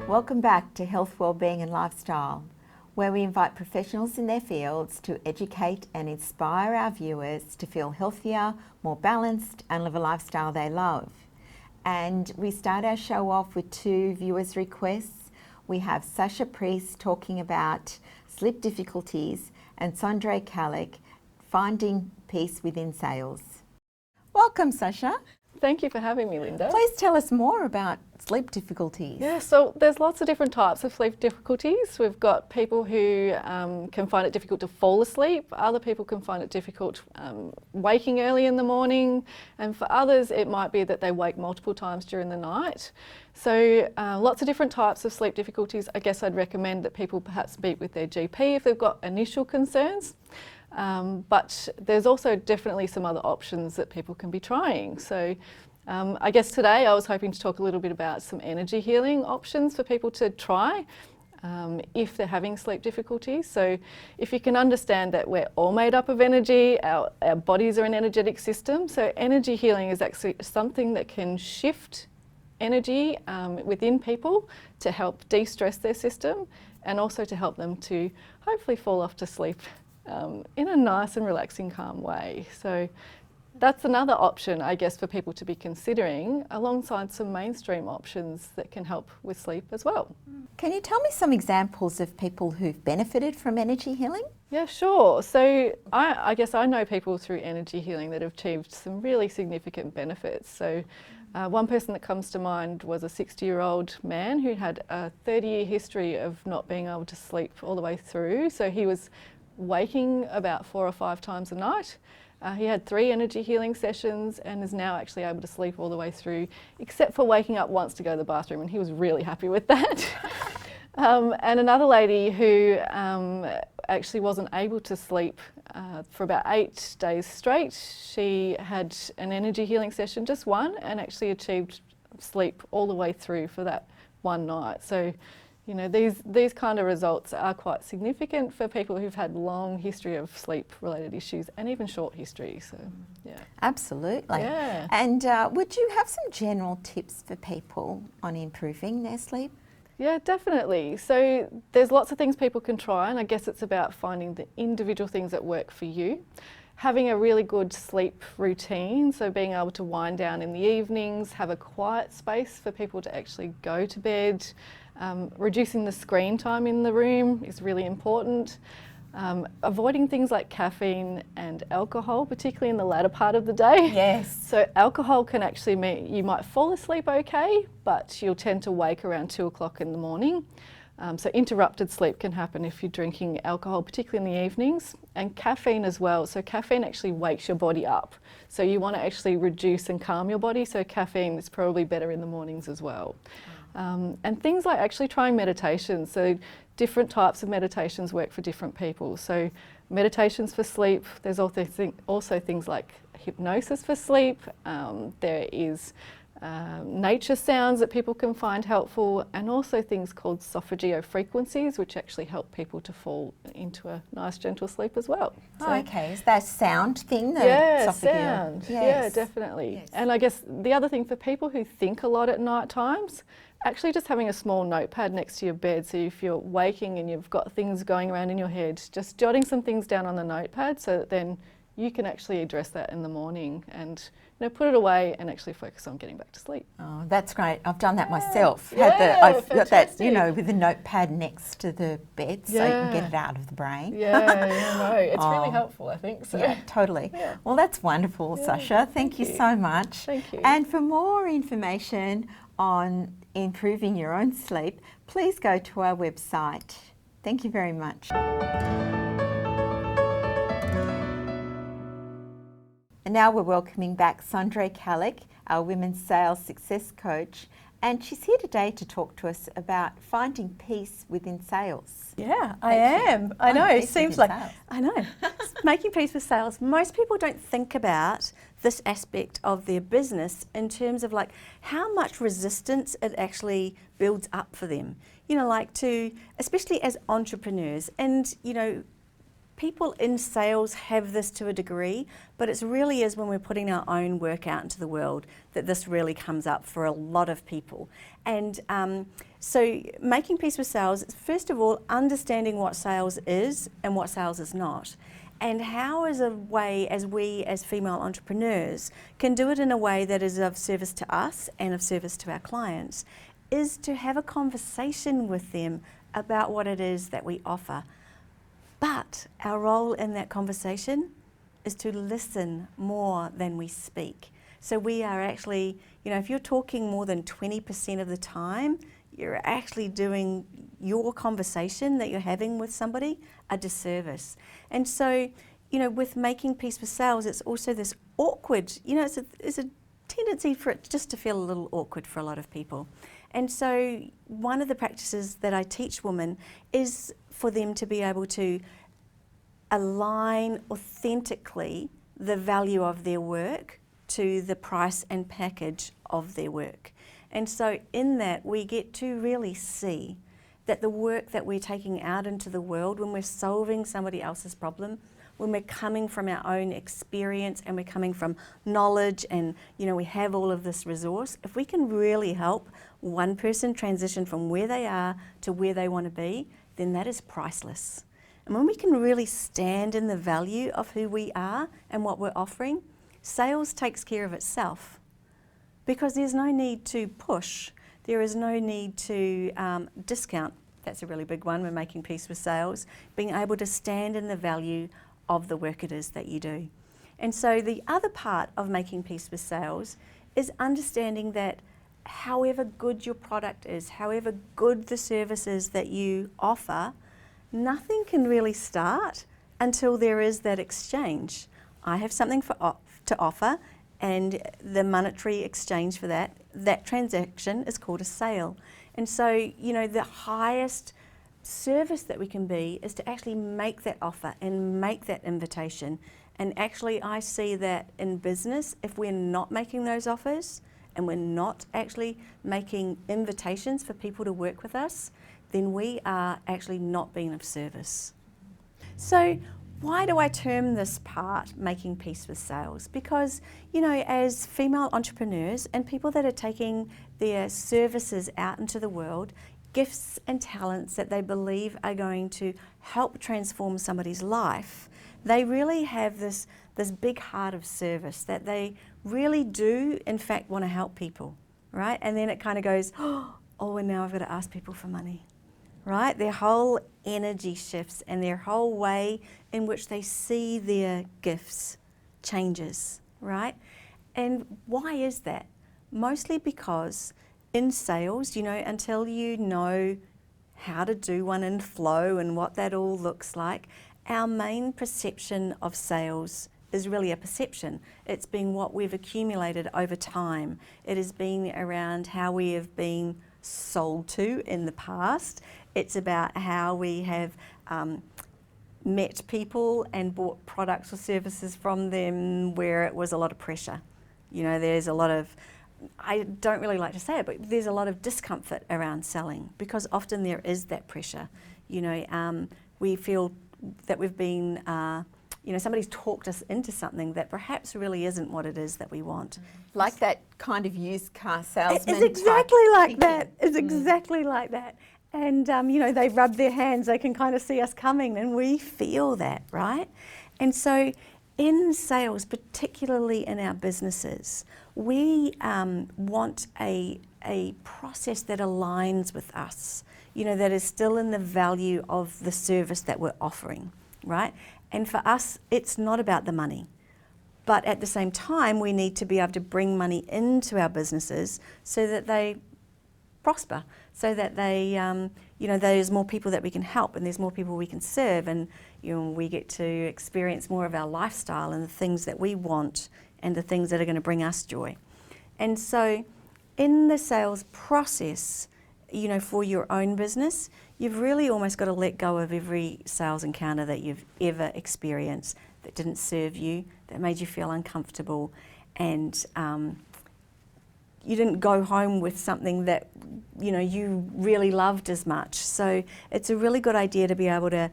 Welcome back to Health, Wellbeing and Lifestyle, where we invite professionals in their fields to educate and inspire our viewers to feel healthier, more balanced and live a lifestyle they love. And we start our show off with two viewers' requests. We have Sasha Priest talking about sleep difficulties and Sondre Kalik finding peace within sales. Welcome, Sasha. Thank you for having me, Linda. Please tell us more about sleep difficulties. Yeah, so there's lots of different types of sleep difficulties. We've got people who can find it difficult to fall asleep. Other people can find it difficult waking early in the morning. And for others, it might be that they wake multiple times during the night. So lots of different types of sleep difficulties. I guess I'd recommend that people perhaps meet with their GP if they've got initial concerns. But there's also definitely some other options that people can be trying. So I guess today I was hoping to talk a little bit about some energy healing options for people to try if they're having sleep difficulties. So if you can understand that we're all made up of energy, our bodies are an energetic system. So energy healing is actually something that can shift energy within people to help de-stress their system and also to help them to hopefully fall off to sleep in a nice and relaxing, calm way. So that's another option, I guess, for people to be considering alongside some mainstream options that can help with sleep as well. Can you tell me some examples of people who've benefited from energy healing? Yeah, sure. So I guess I know people through energy healing that have achieved some really significant benefits. So one person that comes to mind was a 60-year-old man who had a 30-year history of not being able to sleep all the way through. So he was waking about 4 or 5 times a night. He had 3 energy healing sessions and is now actually able to sleep all the way through, except for waking up once to go to the bathroom, and he was really happy with that. And another lady who actually wasn't able to sleep for about 8 days straight. She had an energy healing session, just one, and actually achieved sleep all the way through for that one night. So, you know, these kind of results are quite significant for people who've had long history of sleep-related issues and even short history. So, yeah. Absolutely. Yeah. And would you have some general tips for people on improving their sleep? Yeah, definitely. So there's lots of things people can try, and I guess it's about finding the individual things that work for you. Having a really good sleep routine, so being able to wind down in the evenings, have a quiet space for people to actually go to bed. Reducing the screen time in the room is really important. Avoiding things like caffeine and alcohol, particularly in the latter part of the day. Yes. So alcohol can actually mean you might fall asleep okay, but you'll tend to wake around 2 o'clock in the morning. So interrupted sleep can happen if you're drinking alcohol, particularly in the evenings, and caffeine as well. So caffeine actually wakes your body up. So you want to actually reduce and calm your body. So caffeine is probably better in the mornings as well. And things like actually trying meditation. So different types of meditations work for different people. So meditations for sleep, there's also things like hypnosis for sleep. There is nature sounds that people can find helpful, and also things called sophageo frequencies, which actually help people to fall into a nice gentle sleep as well. So, okay, is that sound thing? Yeah, sound. Yes. Yeah, definitely. Yes. And I guess the other thing for people who think a lot at night times, actually just having a small notepad next to your bed, so if you're waking and you've got things going around in your head, just jotting some things down on the notepad so that then you can actually address that in the morning and, you know, put it away and actually focus on getting back to sleep. Oh, that's great. I've done that myself. Yeah, I've got that, you know, with a notepad next to the bed so you can get it out of the brain. No, it's really helpful, I think. So. Yeah, totally. Yeah. Well, that's wonderful, Sasha. Thank you so much. Thank you. And for more information on improving your own sleep, please go to our website. Thank you very much. And now we're welcoming back Sondre Kalik, our Women's Sales Success Coach, and she's here today to talk to us about finding peace within sales. Yeah, I am. I know, it seems like, sales. I know. Making peace with sales. Most people don't think about this aspect of their business in terms of like how much resistance it actually builds up for them. You know, like to, especially as entrepreneurs, and you know, people in sales have this to a degree, but it really is when we're putting our own work out into the world that this really comes up for a lot of people. And so making peace with sales is, first of all, understanding what sales is and what sales is not. And how is a way as we as female entrepreneurs can do it in a way that is of service to us and of service to our clients is to have a conversation with them about what it is that we offer. But our role in that conversation is to listen more than we speak. So we are actually, you know, if you're talking more than 20% of the time, you're actually doing your conversation that you're having with somebody a disservice. And so, you know, with making peace with sales, it's also this awkward, you know, it's a tendency for it just to feel a little awkward for a lot of people. And so one of the practices that I teach women is for them to be able to align authentically the value of their work to the price and package of their work. And so in that, we get to really see that the work that we're taking out into the world, when we're solving somebody else's problem, when we're coming from our own experience and we're coming from knowledge and, you know, we have all of this resource, if we can really help one person transition from where they are to where they want to be, then that is priceless. And when we can really stand in the value of who we are and what we're offering, sales takes care of itself. Because there's no need to push, there is no need to discount. That's a really big one when making peace with sales, being able to stand in the value of the work it is that you do. And so the other part of making peace with sales is understanding that however good your product is, however good the service is that you offer, nothing can really start until there is that exchange. I have something to offer, and the monetary exchange for that transaction is called a sale. And so, you know, the highest service that we can be is to actually make that offer and make that invitation. And actually I see that in business, if we're not making those offers and we're not actually making invitations for people to work with us, then we are actually not being of service. So why do I term this part making peace with sales? Because, you know, as female entrepreneurs and people that are taking their services out into the world, gifts and talents that they believe are going to help transform somebody's life, they really have this big heart of service that they really do, in fact, want to help people, right? And then it kind of goes, oh, and now I've got to ask people for money. Right? Their whole energy shifts and their whole way in which they see their gifts changes, right? And why is that? Mostly because in sales, you know, until you know how to do one in flow and what that all looks like, our main perception of sales is really a perception. It's been what we've accumulated over time. It has been around how we have been sold to in the past. It's about how we have met people and bought products or services from them where it was a lot of pressure. You know, there's a lot of, I don't really like to say it, but there's a lot of discomfort around selling because often there is that pressure. You know, we feel that we've been, you know, somebody's talked us into something that perhaps really isn't what it is that we want. Like that kind of used car salesman. It's exactly like that. It's exactly like that. And, you know, they rub their hands, they can kind of see us coming and we feel that, right? And so in sales, particularly in our businesses, we want a process that aligns with us, you know, that is still in the value of the service that we're offering, right? And for us, it's not about the money. But at the same time, we need to be able to bring money into our businesses so that they prosper, so that they, you know, there's more people that we can help and there's more people we can serve, and, you know, we get to experience more of our lifestyle and the things that we want and the things that are going to bring us joy. And so in the sales process, you know, for your own business, you've really almost got to let go of every sales encounter that you've ever experienced that didn't serve you, that made you feel uncomfortable, and you didn't go home with something that, you know, you really loved as much. So it's a really good idea to be able to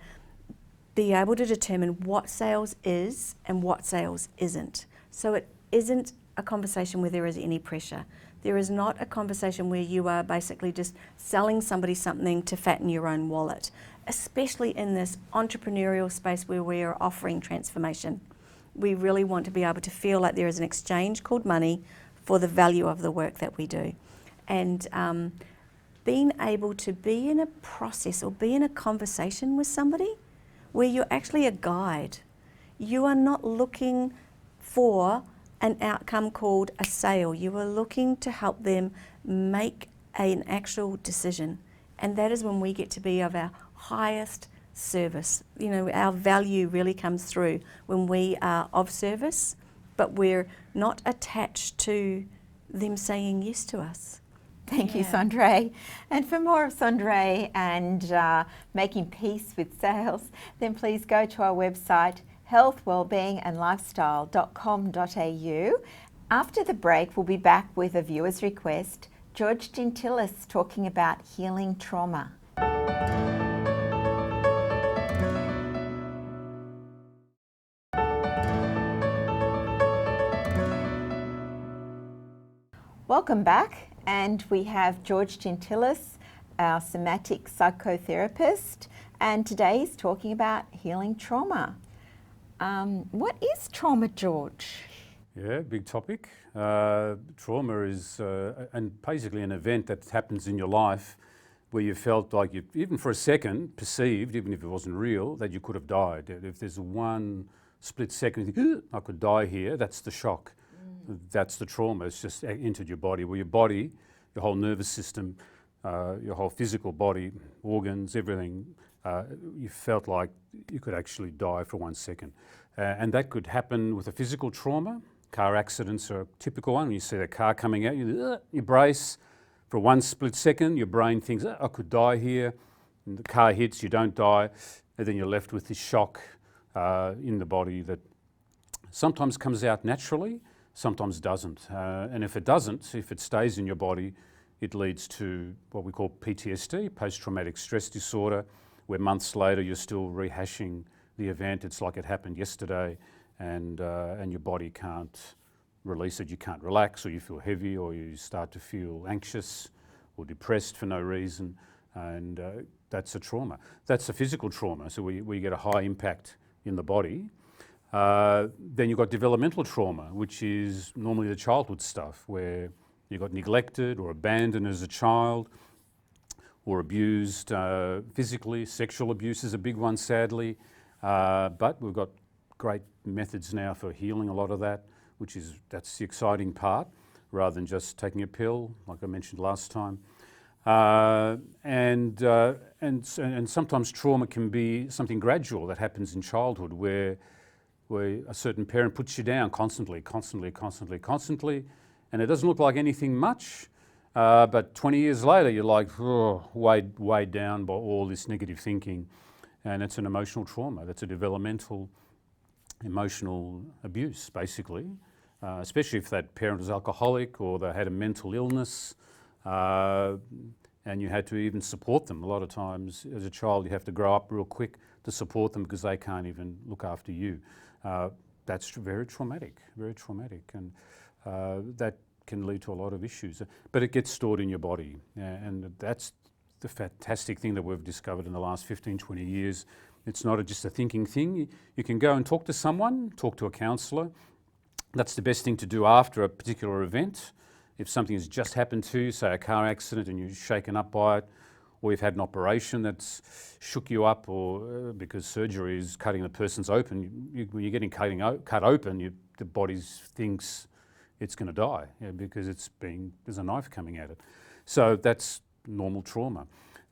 be able to determine what sales is and what sales isn't. So it isn't a conversation where there is any pressure. There is not a conversation where you are basically just selling somebody something to fatten your own wallet, especially in this entrepreneurial space where we are offering transformation. We really want to be able to feel like there is an exchange called money for the value of the work that we do. And being able to be in a process or be in a conversation with somebody where you're actually a guide. You are not looking for an outcome called a sale. You are looking to help them make an actual decision. And that is when we get to be of our highest service. You know, our value really comes through when we are of service, but we're not attached to them saying yes to us. Thank you, Sondre. And for more of Sondre and making peace with sales, then please go to our website healthwellbeingandlifestyle.com.au. After the break, we'll be back with a viewer's request, George Gentilis talking about healing trauma. Welcome back, and we have George Gentilis, our somatic psychotherapist, and today he's talking about healing trauma. What is trauma, George? Yeah, big topic. Trauma is and basically an event that happens in your life where you felt like you, even for a second, perceived, even if it wasn't real, that you could have died. If there's one split second, you think, I could die here, that's the shock. That's the trauma. It's just entered your body. Well, your body, your whole nervous system, your whole physical body, organs, everything, you felt like you could actually die for 1 second. And that could happen with a physical trauma. Car accidents are a typical one. When you see a car coming at you, you brace. For 1 split second, your brain thinks, I could die here. And the car hits, you don't die. And then you're left with this shock in the body that sometimes comes out naturally, sometimes doesn't. And if it doesn't, if it stays in your body, it leads to what we call PTSD, post-traumatic stress disorder, where months later you're still rehashing the event. It's like it happened yesterday, and your body can't release it. You can't relax, or you feel heavy, or you start to feel anxious or depressed for no reason, and that's a trauma. That's a physical trauma, so we get a high impact in the body. Then you've got developmental trauma, which is normally the childhood stuff, where you got neglected or abandoned as a child, or abused physically. Sexual abuse is a big one, sadly. But we've got great methods now for healing a lot of that, that's the exciting part, rather than just taking a pill, like I mentioned last time. And sometimes trauma can be something gradual that happens in childhood, where a certain parent puts you down constantly, and it doesn't look like anything much, but 20 years later you're like, weighed down by all this negative thinking, and it's an emotional trauma. That's a developmental emotional abuse, basically, especially if that parent was alcoholic or they had a mental illness, and you had to even support them. A lot of times as a child you have to grow up real quick to support them because they can't even look after you. That's very traumatic, and that can lead to a lot of issues. But it gets stored in your body, and that's the fantastic thing that we've discovered in the last 15, 20 years. It's not just a thinking thing. You can go and talk to someone, talk to a counsellor. That's the best thing to do after a particular event. If something has just happened to you, say a car accident, and you're shaken up by it, or you've had an operation that's shook you up, or because surgery is cutting the person's open, when you're getting cut open, the body thinks it's going to die, because there's a knife coming at it. So that's normal trauma.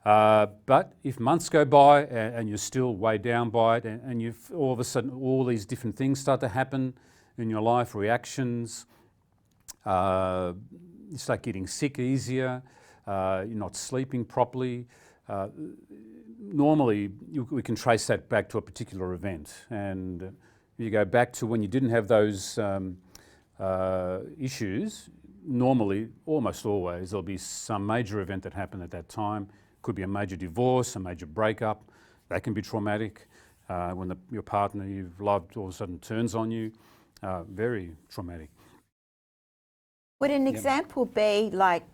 But if months go by and you're still weighed down by it, and you've all of a sudden all these different things start to happen in your life, reactions, you start getting sick easier, you're not sleeping properly. Normally, we can trace that back to a particular event, and you go back to when you didn't have those issues. Normally, almost always, there'll be some major event that happened at that time. Could be a major divorce, a major breakup. That can be traumatic. when your partner you've loved all of a sudden turns on you. Very traumatic. Would an example be like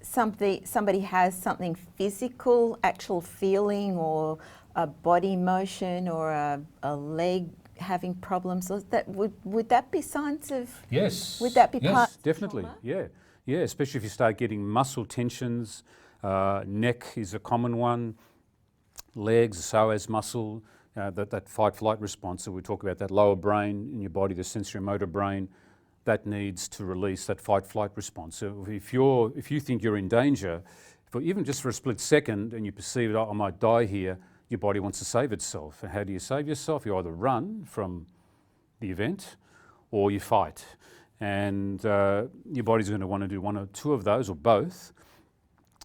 somebody has something physical, actual feeling, or a body motion, or a leg having problems? Or would that be signs of? Yes. Would that be part of definitely. trauma? Yeah. Especially if you start getting muscle tensions. Neck is a common one. Legs, psoas muscle, that fight-flight response that we talk about, that lower brain in your body, the sensory motor brain, that needs to release that fight-flight response. So if you think you're in danger, even just for a split second, and you perceive, oh, I might die here, your body wants to save itself. And how do you save yourself? You either run from the event, or you fight. And your body's going to want to do one or two of those, or both.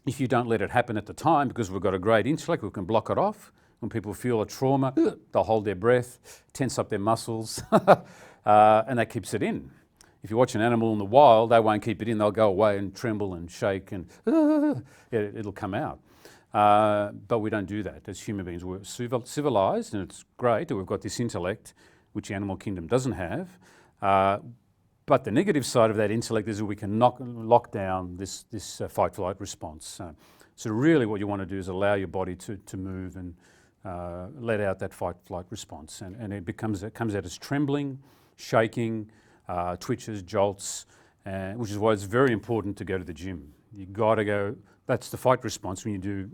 If you don't let it happen at the time, because we've got a great intellect, we can block it off. When people feel a trauma, they'll hold their breath, tense up their muscles, and that keeps it in. If you watch an animal in the wild, they won't keep it in. They'll go away and tremble and shake, and it'll come out. But we don't do that as human beings. We're civilized, and it's great that we've got this intellect, which the animal kingdom doesn't have. But the negative side of that intellect is that we can lock down this fight-flight response. So really what you want to do is allow your body to move and let out that fight-flight response. And it comes out as trembling, shaking, twitches, jolts, which is why it's very important to go to the gym. You've got to go. That's the fight response when you do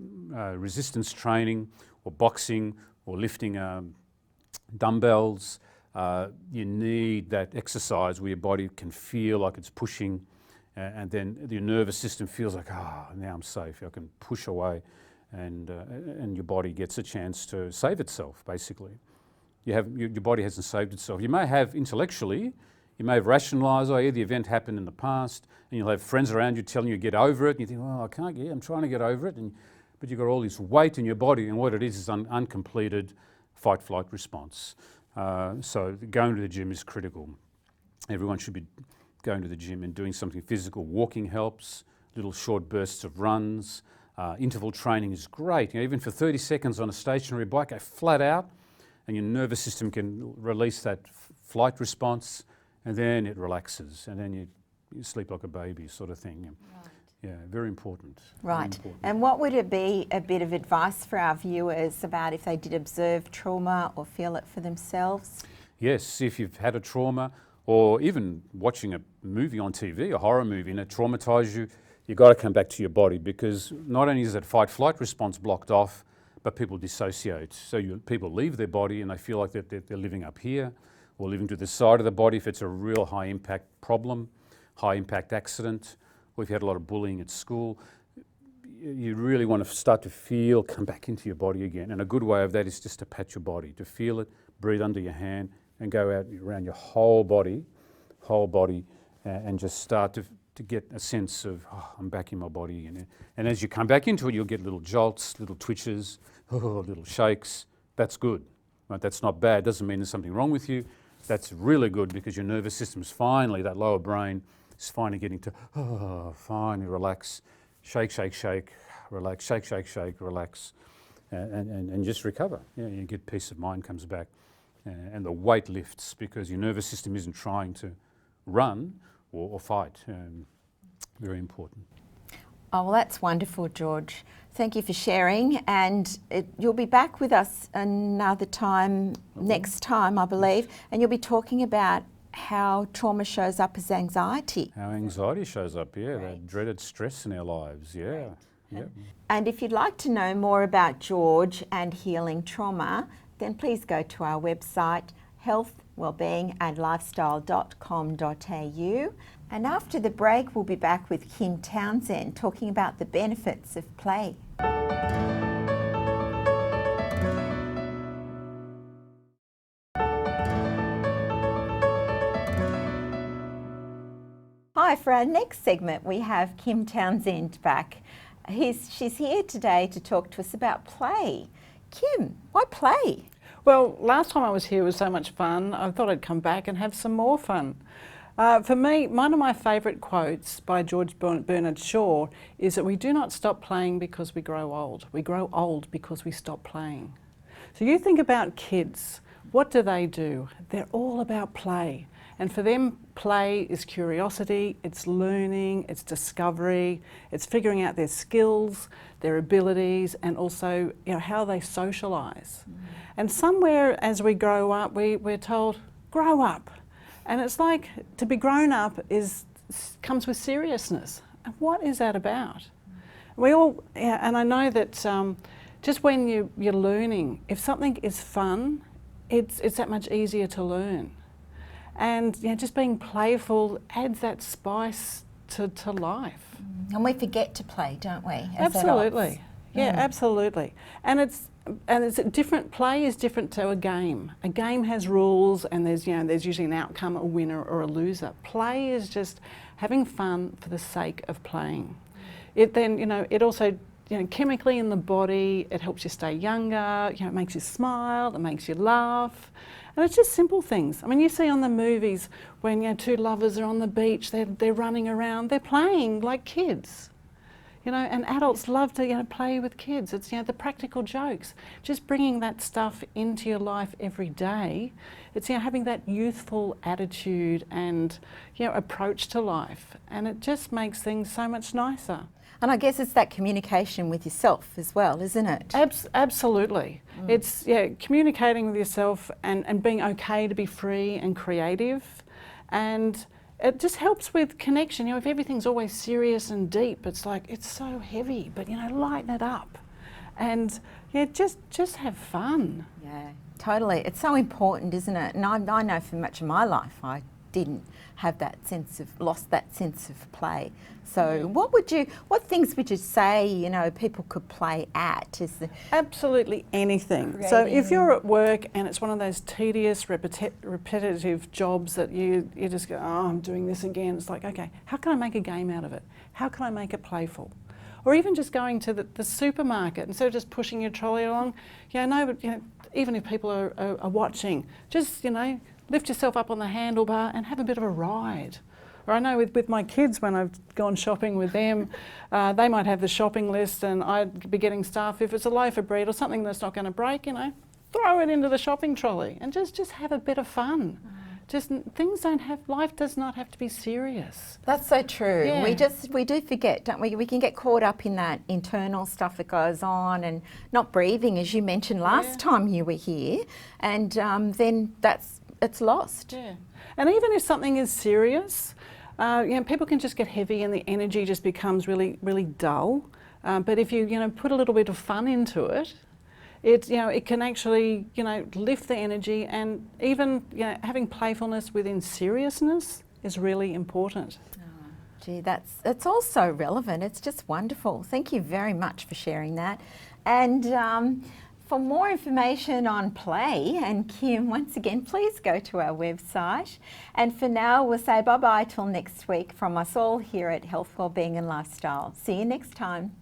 resistance training or boxing or lifting dumbbells. You need that exercise where your body can feel like it's pushing, and then your nervous system feels like, now I'm safe. I can push away, and your body gets a chance to save itself, basically. Your body hasn't saved itself. You may have intellectually, you may have rationalised, the event happened in the past, and you'll have friends around you telling you get over it, and you think, I can't get it, I'm trying to get over it, but you've got all this weight in your body, and what it is uncompleted fight-flight response. So going to the gym is critical. Everyone should be going to the gym and doing something physical. Walking helps, little short bursts of runs. Interval training is great. Even for 30 seconds on a stationary bike, go flat out, and your nervous system can release that flight response, and then it relaxes, and then you sleep like a baby, sort of thing. Right. Yeah, very important. Right. Very important. And what would it be a bit of advice for our viewers about if they did observe trauma or feel it for themselves? Yes, if you've had a trauma, or even watching a movie on TV, a horror movie, and it traumatised you, you've got to come back to your body, because not only is that fight-flight response blocked off, but people dissociate. So people leave their body and they feel like they're living up here, or living to the side of the body if it's a real high-impact problem, high-impact accident, or if you had a lot of bullying at school. You really want to start to come back into your body again. And a good way of that is just to pat your body, to feel it, breathe under your hand, and go out around your whole body, and just start to get a sense of, I'm back in my body again. And as you come back into it, you'll get little jolts, little twitches, little shakes. That's good. Right? That's not bad. Doesn't mean there's something wrong with you. That's really good, because your nervous system's finally, that lower brain, is finally getting to, finally relax, shake, shake, shake, relax, shake, shake, shake, relax, and just recover. You get peace of mind comes back, and the weight lifts, because your nervous system isn't trying to run or fight. Very important. Oh, well, that's wonderful, George. Thank you for sharing, and you'll be back with us another time, next time, I believe, and you'll be talking about how trauma shows up as anxiety. How anxiety shows up, that dreaded stress in our lives, Yep. And if you'd like to know more about George and healing trauma, then please go to our website, healthwellbeingandlifestyle.com.au. And after the break, we'll be back with Kim Townsend talking about the benefits of play. Hi, for our next segment, we have Kim Townsend back. She's here today to talk to us about play. Kim, why play? Well, last time I was here was so much fun, I thought I'd come back and have some more fun. For me, one of my favourite quotes by George Bernard Shaw is that we do not stop playing because we grow old. We grow old because we stop playing. So you think about kids, what do? They're all about play. And for them, play is curiosity, it's learning, it's discovery, it's figuring out their skills, their abilities, and also, you know, how they socialise. And somewhere as we grow up, we're told, grow up. And it's like, to be grown up comes with seriousness. And what is that about? We all, yeah, and I know that just when you're learning, if something is fun, it's that much easier to learn. And you know, just being playful adds that spice to life. And we forget to play, don't we? As Absolutely. adults? Yeah, absolutely. And it's different. Play is different to a game. A game has rules, and there's usually an outcome, a winner or a loser. Play is just having fun for the sake of playing. It then, it also, chemically in the body, it helps you stay younger. It makes you smile. It makes you laugh. And it's just simple things. I mean, you see on the movies when two lovers are on the beach, they're running around, they're playing like kids. And adults love to play with kids. It's the practical jokes. Just bringing that stuff into your life every day. It's having that youthful attitude and approach to life, and it just makes things so much nicer. And I guess it's that communication with yourself as well, isn't it? Absolutely. It's communicating with yourself and being okay to be free and creative, and it just helps with connection. If everything's always serious and deep, it's like it's so heavy. But lighten it up, and just have fun. Yeah, totally. It's so important, isn't it? And I know for much of my life I didn't have lost that sense of play. So what things would you say, people could play at? Absolutely anything. So if you're at work and it's one of those tedious, repetitive jobs that you just go, oh, I'm doing this again. It's like, okay, how can I make a game out of it? How can I make it playful? Or even just going to the supermarket, instead of just pushing your trolley along, even if people are watching, just, lift yourself up on the handlebar and have a bit of a ride. Or I know with my kids, when I've gone shopping with them, they might have the shopping list and I'd be getting stuff. If it's a loaf of bread or something that's not going to break, throw it into the shopping trolley and just have a bit of fun. Life does not have to be serious. That's so true. Yeah. We do forget, don't we? We can get caught up in that internal stuff that goes on and not breathing, as you mentioned last time you were here, and then it's lost. Yeah. And even if something is serious, people can just get heavy and the energy just becomes really, really dull. But if you put a little bit of fun into it, it can actually lift the energy, and even having playfulness within seriousness is really important. Oh, gee, it's all so relevant. It's just wonderful. Thank you very much for sharing that. And for more information on play and Kim, once again, please go to our website. And for now, we'll say bye-bye till next week from us all here at Health, Wellbeing and Lifestyle. See you next time.